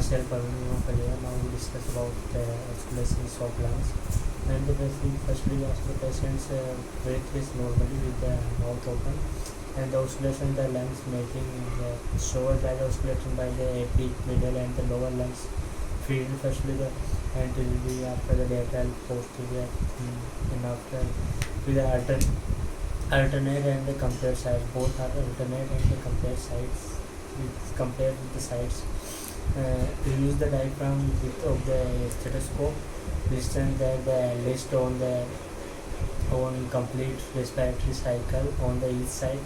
myself Arun. Now we discuss about oscillations of lungs. And firstly, we ask the patient's breath is normally with the mouth open, and the oscillation the lungs making the slower drive oscillation by the peak, middle, and the lower lungs field. Firstly, the anterior after the lateral, posterior, and after with the alternate and the compare sides. Both are alternate and the compare sides. Compared with the sides. We use the diaphragm width of the stethoscope, listen the list on the on complete respiratory cycle on the each side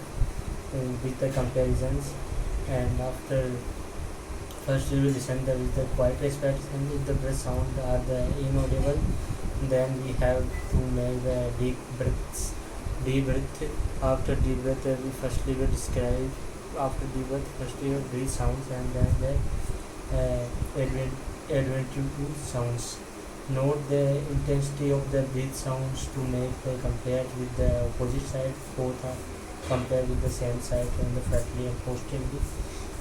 with the comparisons. And after first we will listen with the quiet respiration. If the breath sound are the inaudible, then we have to make the deep breaths. Deep breath. After deep breath, we firstly will describe. After deep breath, firstly we breathe sounds and then the adventive sounds. Note the intensity of the breath sounds to make compared with the opposite side. Both are compared with the same side on the frontally and posteriorly,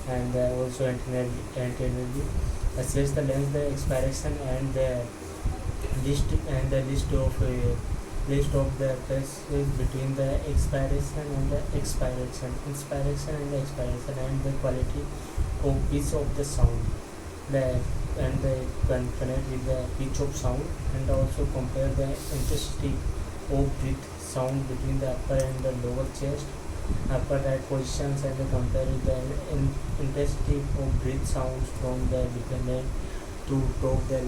and also anteriorly. Assess the length, the expiration, and the list of the spaces between the expiration and the expiration, and the quality of pitch of the sound, and connect with the pitch of sound, and also compare the intensity of breath sound between the upper and the lower chest, upper right positions, and compare with the intensity of breath sounds from the dependent to top the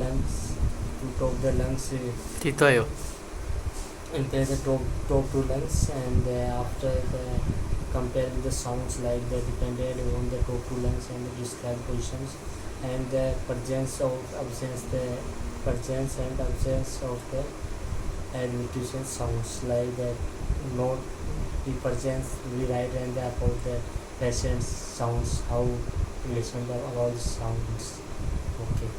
lungs. Titoyo. And there's a top two lungs, and after the compare with the sounds like the dependent on the top two lungs and the described positions, and the presence and absence of the adventitious sounds like the note the presence we write and about the patient's sounds, how we listen about the sounds. Okay.